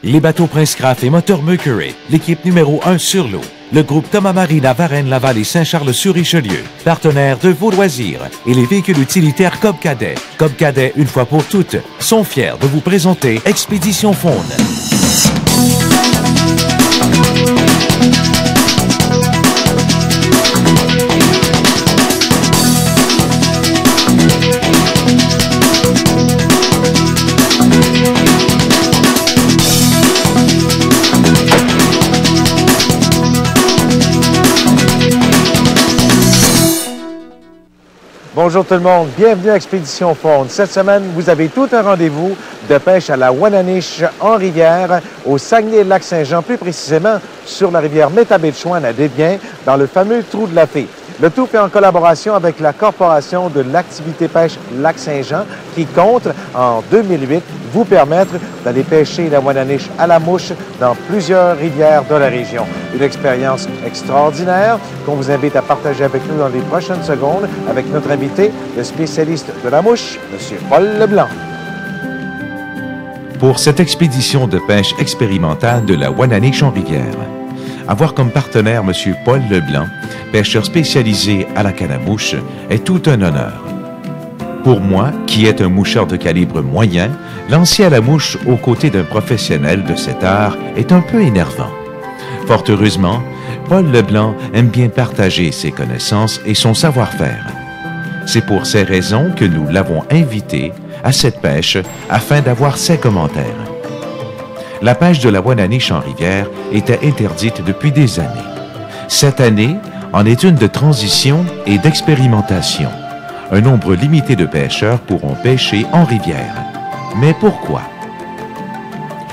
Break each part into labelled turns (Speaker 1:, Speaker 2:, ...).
Speaker 1: Les bateaux Prince Craft et Moteur Mercury, l'équipe numéro 1 sur l'eau. Le groupe Thomas Marine à Varennes, Laval et Saint-Charles-sur-Richelieu, partenaires de vos loisirs. Et les véhicules utilitaires Cobb Cadet. Cobb Cadet, une fois pour toutes, sont fiers de vous présenter Expédition Faune.
Speaker 2: Bonjour tout le monde, bienvenue à Expédition Faune. Cette semaine, vous avez tout un rendez-vous de pêche à la Wananiche en rivière, au Saguenay-Lac-Saint-Jean, plus précisément sur la rivière Métabetchouan à Desbiens, dans le fameux Trou de la Fée. Le tout fait en collaboration avec la Corporation de l'activité pêche Lac-Saint-Jean qui compte, en 2008, vous permettre d'aller pêcher la Wananiche à la mouche dans plusieurs rivières de la région. Une expérience extraordinaire qu'on vous invite à partager avec nous dans les prochaines secondes avec notre invité, le spécialiste de la mouche, M. Paul Leblanc.
Speaker 1: Pour cette expédition de pêche expérimentale de la Wananiche en rivière, avoir comme partenaire M. Paul Leblanc, pêcheur spécialisé à la canne à mouche, est tout un honneur. Pour moi, qui est un moucheur de calibre moyen, lancer à la mouche aux côtés d'un professionnel de cet art est un peu énervant. Fort heureusement, Paul Leblanc aime bien partager ses connaissances et son savoir-faire. C'est pour ces raisons que nous l'avons invité à cette pêche afin d'avoir ses commentaires. La pêche de la Wananiche en rivière était interdite depuis des années. Cette année en est une de transition et d'expérimentation. Un nombre limité de pêcheurs pourront pêcher en rivière. Mais pourquoi?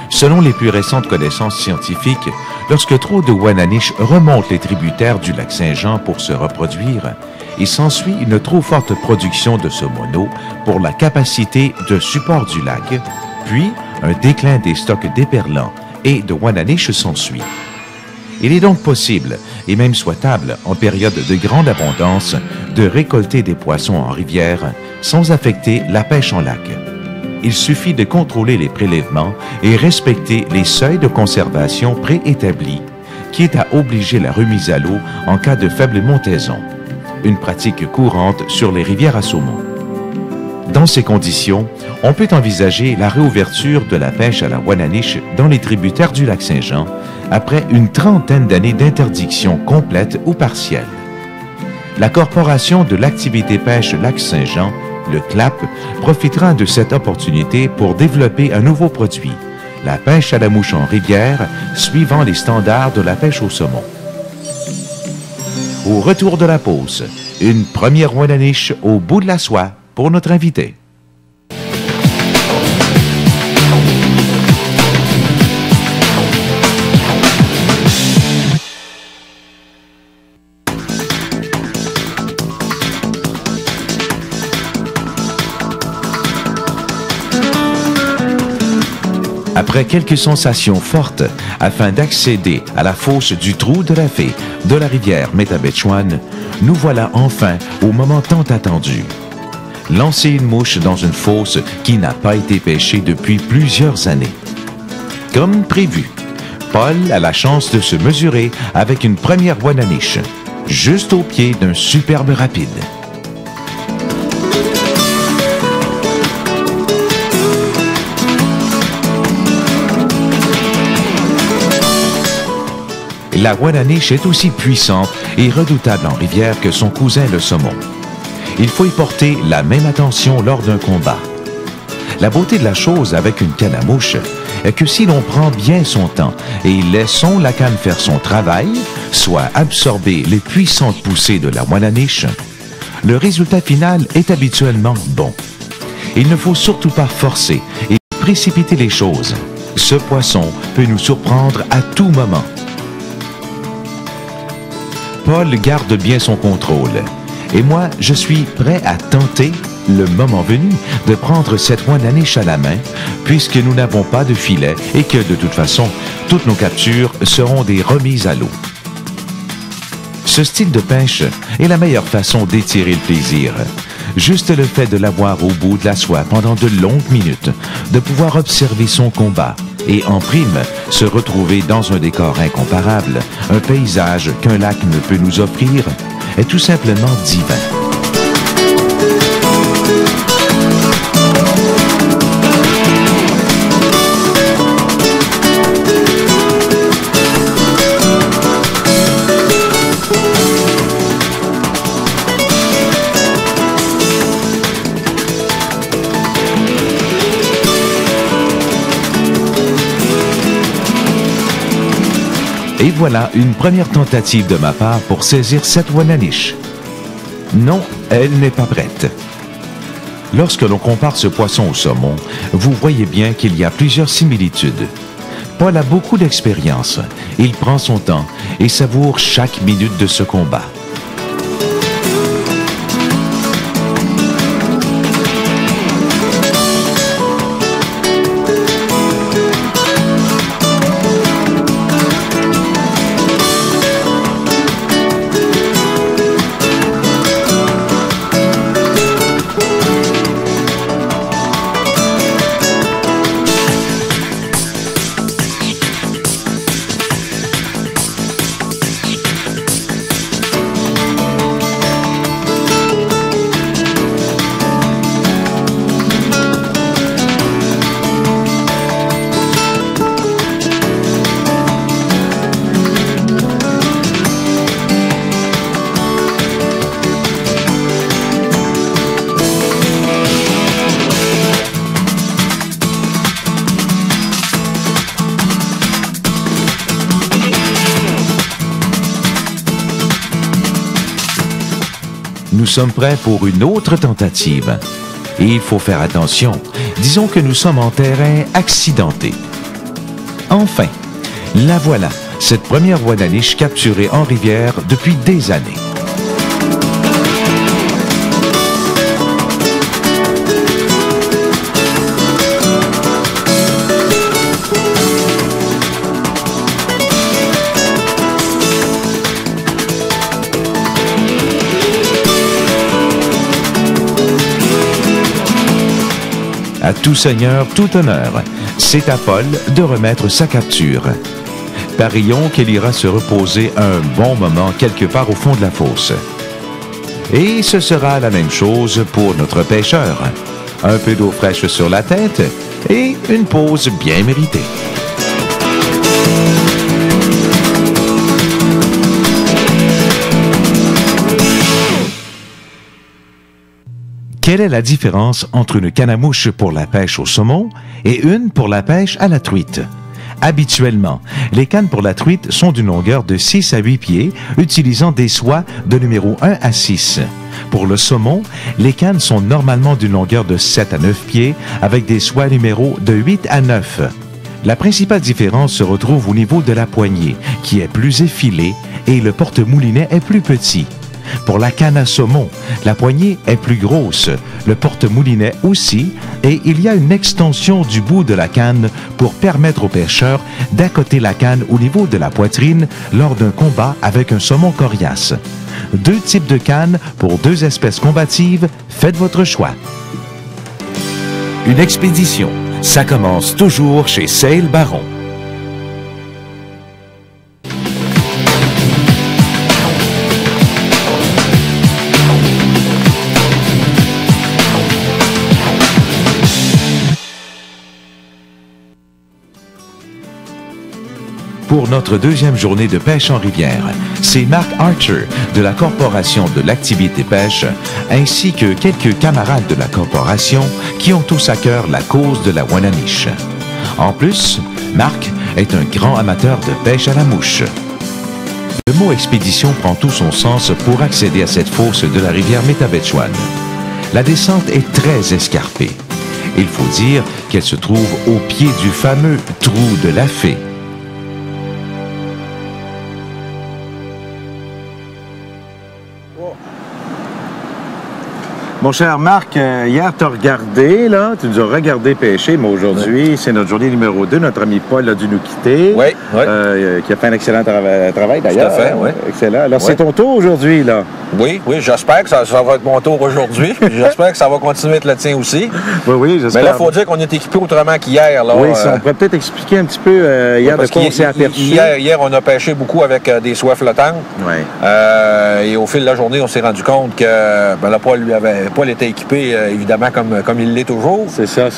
Speaker 1: Selon les plus récentes connaissances scientifiques, lorsque trop de Wananiche remontent les tributaires du lac Saint-Jean pour se reproduire, il s'ensuit une trop forte production de ce mono pour la capacité de support du lac, puis un déclin des stocks d'éperlans et de Wananiche s'ensuit. Il est donc possible, et même souhaitable, en période de grande abondance, de récolter des poissons en rivière sans affecter la pêche en lac. Il suffit de contrôler les prélèvements et respecter les seuils de conservation préétablis, qui est à obliger la remise à l'eau en cas de faible montaison, une pratique courante sur les rivières à saumon. Dans ces conditions, on peut envisager la réouverture de la pêche à la Wananiche dans les tributaires du lac Saint-Jean après une trentaine d'années d'interdiction complète ou partielle. La Corporation de l'activité pêche Lac-Saint-Jean, le CLAP, profitera de cette opportunité pour développer un nouveau produit, la pêche à la mouche en rivière, suivant les standards de la pêche au saumon. Au retour de la pause, une première Wananiche au bout de la soie pour notre invité. Après quelques sensations fortes, afin d'accéder à la fosse du Trou de la Fée de la rivière Métabetchouan, nous voilà enfin au moment tant attendu. Lancer une mouche dans une fosse qui n'a pas été pêchée depuis plusieurs années. Comme prévu, Paul a la chance de se mesurer avec une première Wananiche, juste au pied d'un superbe rapide. La Wananiche est aussi puissante et redoutable en rivière que son cousin le saumon. Il faut y porter la même attention lors d'un combat. La beauté de la chose avec une canne à mouche est que si l'on prend bien son temps et laissons la canne faire son travail, soit absorber les puissantes poussées de la Wananiche, le résultat final est habituellement bon. Il ne faut surtout pas forcer et précipiter les choses. Ce poisson peut nous surprendre à tout moment. Paul garde bien son contrôle. Et moi, je suis prêt à tenter, le moment venu, de prendre cette Wananiche à la main, puisque nous n'avons pas de filet et que, de toute façon, toutes nos captures seront des remises à l'eau. Ce style de pêche est la meilleure façon d'étirer le plaisir. Juste le fait de l'avoir au bout de la soie pendant de longues minutes, de pouvoir observer son combat, Et en prime, se retrouver dans un décor incomparable, un paysage qu'un lac ne peut nous offrir, est tout simplement divin. Et voilà une première tentative de ma part pour saisir cette Wananiche. Non, elle n'est pas prête. Lorsque l'on compare ce poisson au saumon, vous voyez bien qu'il y a plusieurs similitudes. Paul a beaucoup d'expérience. Il prend son temps et savoure chaque minute de ce combat. Nous sommes prêts pour une autre tentative. Et il faut faire attention. Disons que nous sommes en terrain accidenté. Enfin, la voilà, cette première Wananiche capturée en rivière depuis des années. À tout seigneur, tout honneur, c'est à Paul de remettre sa capture. Parions qu'il ira se reposer un bon moment quelque part au fond de la fosse. Et ce sera la même chose pour notre pêcheur. Un peu d'eau fraîche sur la tête et une pause bien méritée. Quelle est la différence entre une canne à mouche pour la pêche au saumon et une pour la pêche à la truite? Habituellement, les cannes pour la truite sont d'une longueur de 6 à 8 pieds, utilisant des soies de numéro 1 à 6. Pour le saumon, les cannes sont normalement d'une longueur de 7 à 9 pieds, avec des soies numéro de 8 à 9. La principale différence se retrouve au niveau de la poignée, qui est plus effilée, et le porte-moulinet est plus petit. Pour la canne à saumon, la poignée est plus grosse, le porte-moulinet aussi, et il y a une extension du bout de la canne pour permettre au pêcheur d'accoter la canne au niveau de la poitrine lors d'un combat avec un saumon coriace. 2 types de cannes pour 2 espèces combatives, faites votre choix. Une expédition, ça commence toujours chez Sail Baron. Pour notre deuxième journée de pêche en rivière, c'est Mark Archer de la Corporation de l'activité pêche ainsi que quelques camarades de la corporation qui ont tous à cœur la cause de la Wananiche. En plus, Mark est un grand amateur de pêche à la mouche. Le mot expédition prend tout son sens pour accéder à cette fosse de la rivière Métabetchouan. La descente est très escarpée. Il faut dire qu'elle se trouve au pied du fameux trou de la Fée.
Speaker 2: Mon cher Marc, hier, tu as regardé, là, tu nous as regardé pêcher, mais aujourd'hui, c'est notre journée numéro 2. Notre ami Paul a dû nous quitter.
Speaker 3: Oui.
Speaker 2: Qui a fait un excellent travail, d'ailleurs.
Speaker 3: Tout à fait, oui.
Speaker 2: Excellent. Alors,
Speaker 3: oui.
Speaker 2: c'est ton tour aujourd'hui, là.
Speaker 3: Oui, j'espère que ça va être mon tour aujourd'hui. J'espère que ça va continuer à être le tien aussi.
Speaker 2: Oui, j'espère.
Speaker 3: Mais là, il faut dire qu'on est équipé autrement qu'hier.
Speaker 2: Oui, on pourrait peut-être expliquer un petit peu hier de quoi on s'est aperçu.
Speaker 3: Hier, on a pêché beaucoup avec des soies flottantes.
Speaker 2: Oui.
Speaker 3: Et au fil de la journée, on s'est rendu compte que Paul était équipé, évidemment, comme il l'est toujours.
Speaker 2: C'est ça.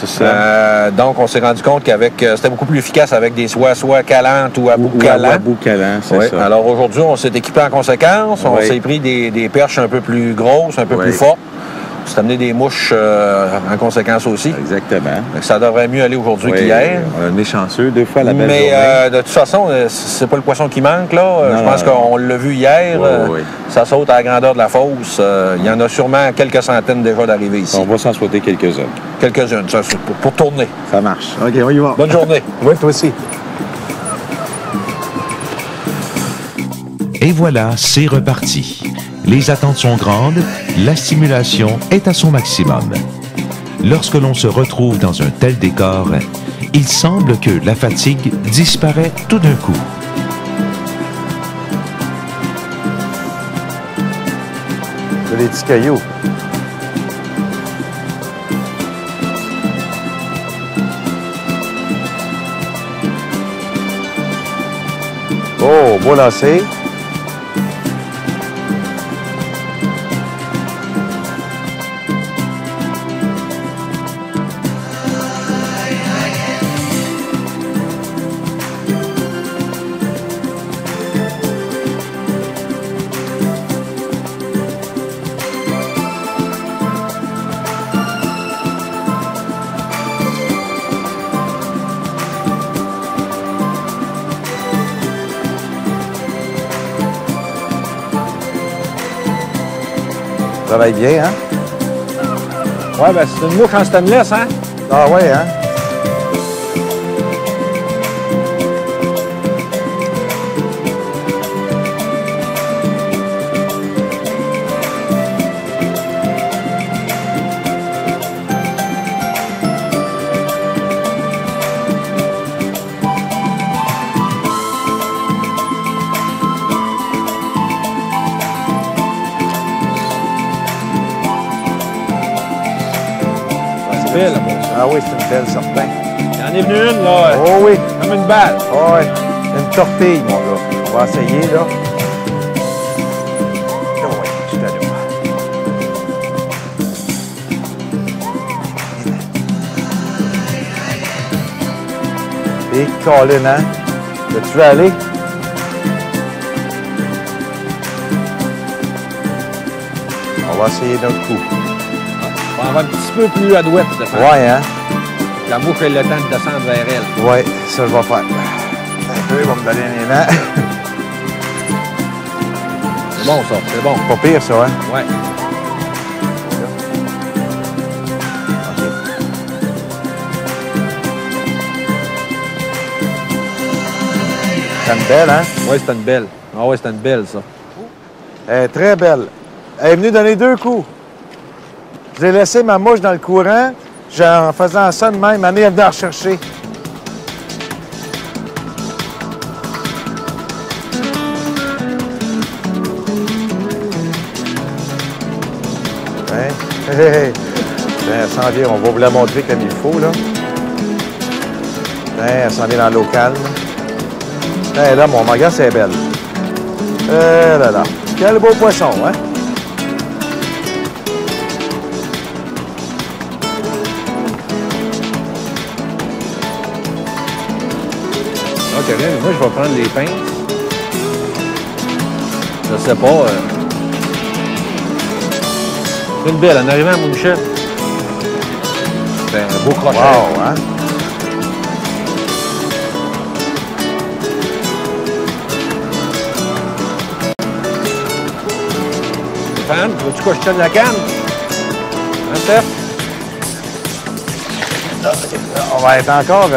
Speaker 3: Donc, on s'est rendu compte c'était beaucoup plus efficace avec des soies soit calantes ou à bout calant.
Speaker 2: À bout calant, c'est ça.
Speaker 3: Alors aujourd'hui, on s'est équipé en conséquence. On s'est pris des perches un peu plus grosses, un peu plus fortes. On s'est amené des mouches en conséquence aussi.
Speaker 2: Exactement.
Speaker 3: Donc, ça devrait mieux aller aujourd'hui qu'hier.
Speaker 2: On est chanceux, 2 fois la belle journée.
Speaker 3: Mais de toute façon, c'est pas le poisson qui manque, là. Je pense qu'on l'a vu hier. Ça saute à la grandeur de la fosse. Il y en a sûrement quelques centaines déjà d'arrivées ici.
Speaker 2: On va s'en souhaiter quelques-unes.
Speaker 3: Quelques-unes, ça, pour tourner.
Speaker 2: Ça marche. OK, on y va.
Speaker 3: Bonne journée.
Speaker 2: Oui, toi aussi.
Speaker 1: Et voilà, c'est reparti. Les attentes sont grandes, la stimulation est à son maximum. Lorsque l'on se retrouve dans un tel décor, il semble que la fatigue disparaît tout d'un coup.
Speaker 2: C'est des petits cailloux. Oh, beau lancer. Ça travaille bien, hein?
Speaker 3: Ouais, ben c'est une mouche en stainless, hein?
Speaker 2: Ah ouais, hein?
Speaker 3: Belle,
Speaker 2: Ah oui, c'est une belle, certain.
Speaker 3: Il y en est venu une, là.
Speaker 2: Oh oui.
Speaker 3: Comme une balle.
Speaker 2: Oh oui. Une tortille, mon gars. On va essayer, là. Oh oui, tout à l'heure. Et Colin, hein? Veux-tu aller? On va essayer notre coup.
Speaker 3: On va un petit peu plus à droite, de faire.
Speaker 2: Ouais, hein?
Speaker 3: La mouche a le temps de descendre vers elle.
Speaker 2: Ouais, ça, je vais faire. Un peu, il va me donner un élan.
Speaker 3: C'est bon, ça. C'est bon.
Speaker 2: Pas pire, ça, hein?
Speaker 3: Ouais.
Speaker 2: C'est une belle, hein?
Speaker 3: Ouais, c'est une belle. Ah ouais, c'est une belle, ça.
Speaker 2: Elle est très belle. Elle est venue donner 2 coups. J'ai laissé ma mouche dans le courant. En faisant ça de même, elle est venue la rechercher. Hein? Ben, elle s'en vient. On va vous la montrer comme il faut, là. Hein, elle s'en vient dans l'eau calme. Hein, là, mon magasin, c'est belle. Là, là. Quel beau poisson, hein?
Speaker 3: OK, bien, moi, je vais prendre les pinces. Je sais pas. C'est une belle. En arrivant à mon Michel. C'est un beau crochet.
Speaker 2: Wow, hein?
Speaker 3: Stéphane, veux-tu que je tienne la canne? Hein, Steph?
Speaker 2: On va être encore...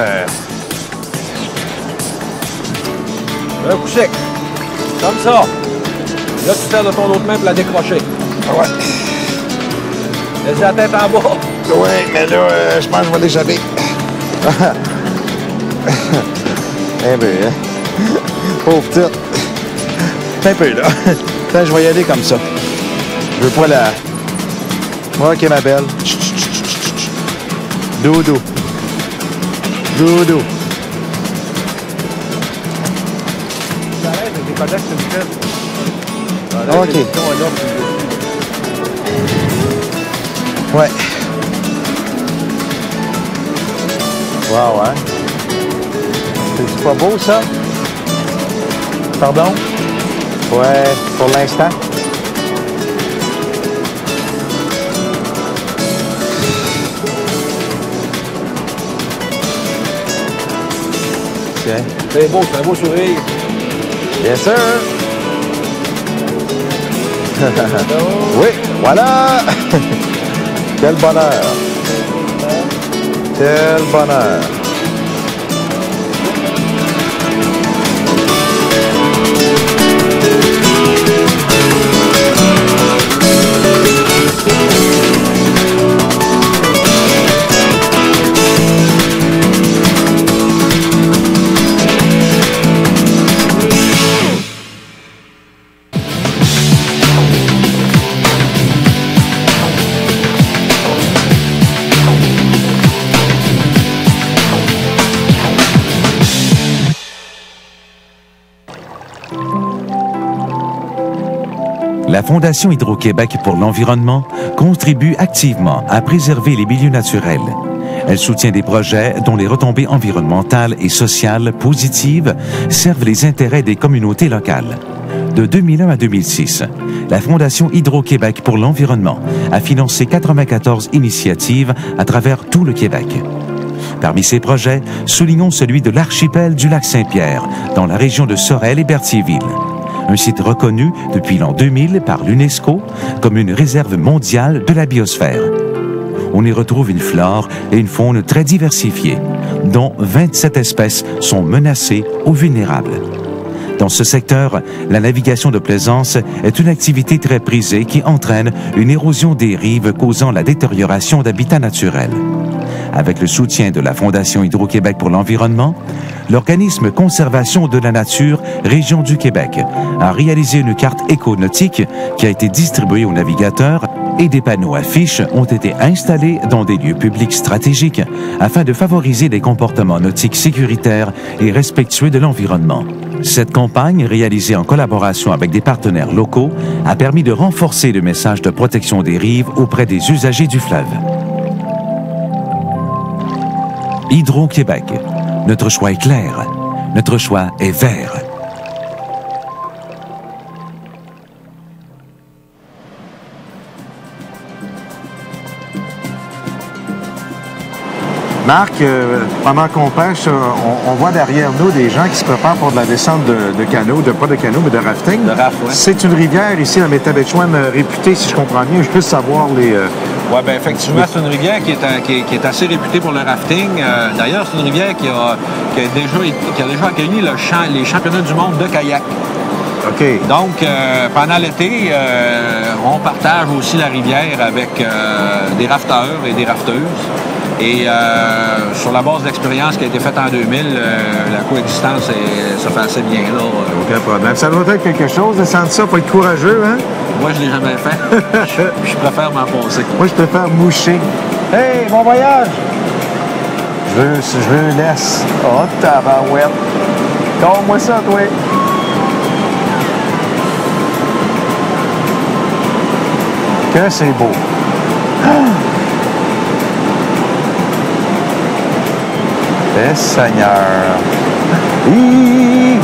Speaker 3: Un coup sec. Comme ça. Là, tu sers de ton autre main pour la décrocher.
Speaker 2: Ouais.
Speaker 3: Laisse la tête en bas.
Speaker 2: Oui, mais là, je pense que je vais l'échapper. Un peu, hein? Pauvre petite. Un peu, là. Attends, je vais y aller comme ça. Je veux pas la... OK, ma belle. Doudou. Doudou. OK. Ouais. Wow, hein? C'est pas beau, ça? Pardon? Ouais, pour l'instant. Tiens.
Speaker 3: C'est beau, c'est un beau sourire.
Speaker 2: Yes, sir! Oui, voilà! Quel bonheur! Quel bonheur!
Speaker 1: La Fondation Hydro-Québec pour l'environnement contribue activement à préserver les milieux naturels. Elle soutient des projets dont les retombées environnementales et sociales positives servent les intérêts des communautés locales. De 2001 à 2006, la Fondation Hydro-Québec pour l'environnement a financé 94 initiatives à travers tout le Québec. Parmi ces projets, soulignons celui de l'archipel du lac Saint-Pierre, dans la région de Sorel et Berthierville. Un site reconnu depuis l'an 2000 par l'UNESCO comme une réserve mondiale de la biosphère. On y retrouve une flore et une faune très diversifiées, dont 27 espèces sont menacées ou vulnérables. Dans ce secteur, la navigation de plaisance est une activité très prisée qui entraîne une érosion des rives causant la détérioration d'habitats naturels. Avec le soutien de la Fondation Hydro-Québec pour l'environnement, l'organisme Conservation de la nature Région du Québec a réalisé une carte éconautique qui a été distribuée aux navigateurs et des panneaux affiches ont été installés dans des lieux publics stratégiques afin de favoriser des comportements nautiques sécuritaires et respectueux de l'environnement. Cette campagne, réalisée en collaboration avec des partenaires locaux, a permis de renforcer le message de protection des rives auprès des usagers du fleuve. Hydro-Québec. Notre choix est clair. Notre choix est vert.
Speaker 2: Marc, pendant qu'on pêche, on voit derrière nous des gens qui se préparent pour de la descente de canaux, pas de canaux, mais de rafting.
Speaker 3: De raft, oui.
Speaker 2: C'est une rivière ici, la Métabetchouane, réputée, si je comprends bien, juste savoir les...
Speaker 3: Oui, bien effectivement, c'est une rivière qui est assez réputée pour le rafting. D'ailleurs, c'est une rivière qui a déjà accueilli les championnats du monde de kayak.
Speaker 2: OK.
Speaker 3: Donc, pendant l'été, on partage aussi la rivière avec des rafteurs et des rafteuses. Et sur la base de l'expérience qui a été faite en 2000, la coexistence se fait assez bien. Là.
Speaker 2: Aucun problème. Ça doit être quelque chose de sentir ça, faut être courageux, hein?
Speaker 3: Moi, je ne l'ai jamais fait. je préfère m'en passer.
Speaker 2: Moi, je préfère moucher. Hey, bon voyage! Je veux laisse. Oh, tabarouette! Colle-moi ça, toi! Que c'est beau! Eh, Seigneur! Hi!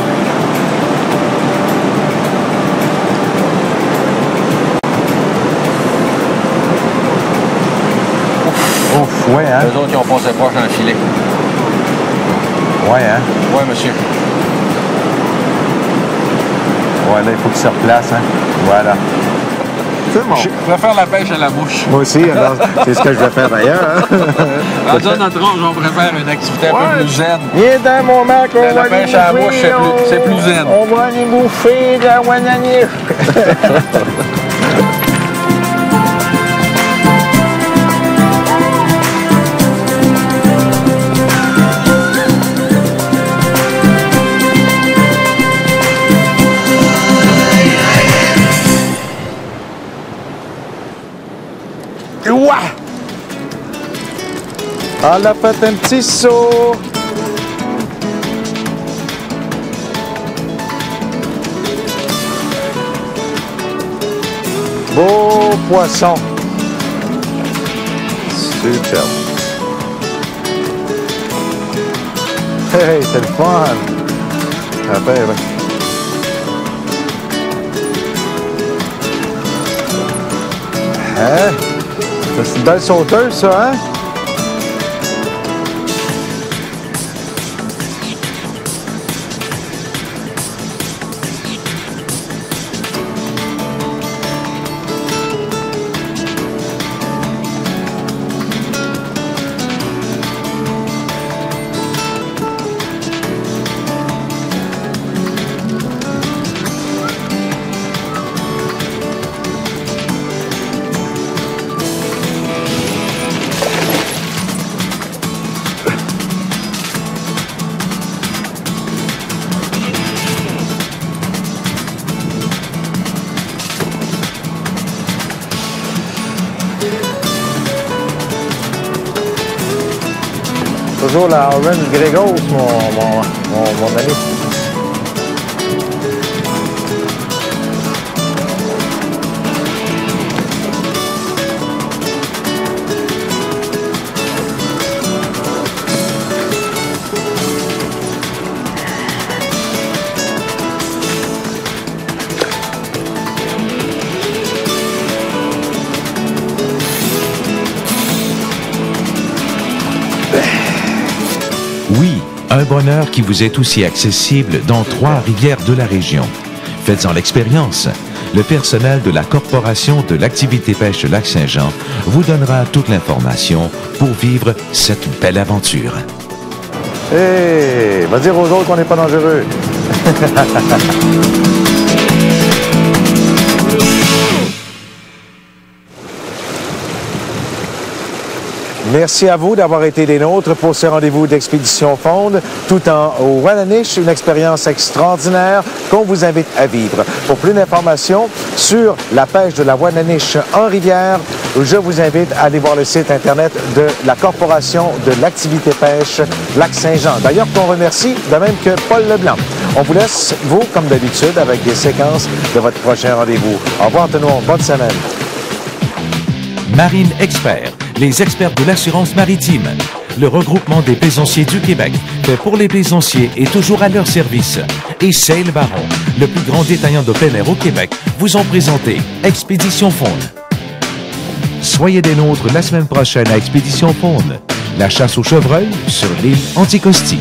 Speaker 2: Ouf, ouais, hein?
Speaker 3: Les autres, ils ont passé proche en filet.
Speaker 2: Ouais, hein?
Speaker 3: Oui, monsieur.
Speaker 2: Ouais, là, il faut qu'il se replace, hein? Voilà. C'est bon.
Speaker 3: Je préfère la pêche à la mouche.
Speaker 2: Moi aussi, alors, c'est ce que je vais faire d'ailleurs. Hein?
Speaker 3: Dans notre âge, on préfère une activité un peu plus zen.
Speaker 2: Viens dans mon Mac, on va
Speaker 3: la pêche à la mouche, c'est plus zen.
Speaker 2: On va aller bouffer de la wananiche. Ah, elle a fait un petit saut. Beau poisson. Super. Hey, c'est le fun. Après, ouais. Hein? C'est une belle sauteuse, ça, hein? Toujours la Orange Gregos, mon ami.
Speaker 1: Oui, un bonheur qui vous est aussi accessible dans 3 rivières de la région. Faites-en l'expérience. Le personnel de la Corporation de l'activité pêche Lac-Saint-Jean vous donnera toute l'information pour vivre cette belle aventure.
Speaker 2: Hé, va dire aux autres qu'on n'est pas dangereux. Merci à vous d'avoir été des nôtres pour ce rendez-vous d'Expédition Fonde, tout en au Wananiche, une expérience extraordinaire qu'on vous invite à vivre. Pour plus d'informations sur la pêche de la Wananiche en rivière, je vous invite à aller voir le site Internet de la Corporation de l'activité pêche Lac-Saint-Jean. D'ailleurs, qu'on remercie, de même que Paul Leblanc. On vous laisse, vous, comme d'habitude, avec des séquences de votre prochain rendez-vous. Au revoir tout le monde, bonne semaine.
Speaker 1: Marine Expert, les experts de l'assurance maritime. Le regroupement des plaisanciers du Québec, fait pour les plaisanciers et toujours à leur service. Et Sail Baron, le plus grand détaillant de plein air au Québec, vous ont présenté Expédition Fonde. Soyez des nôtres la semaine prochaine à Expédition Fonde, la chasse au chevreuil sur l'île Anticosti.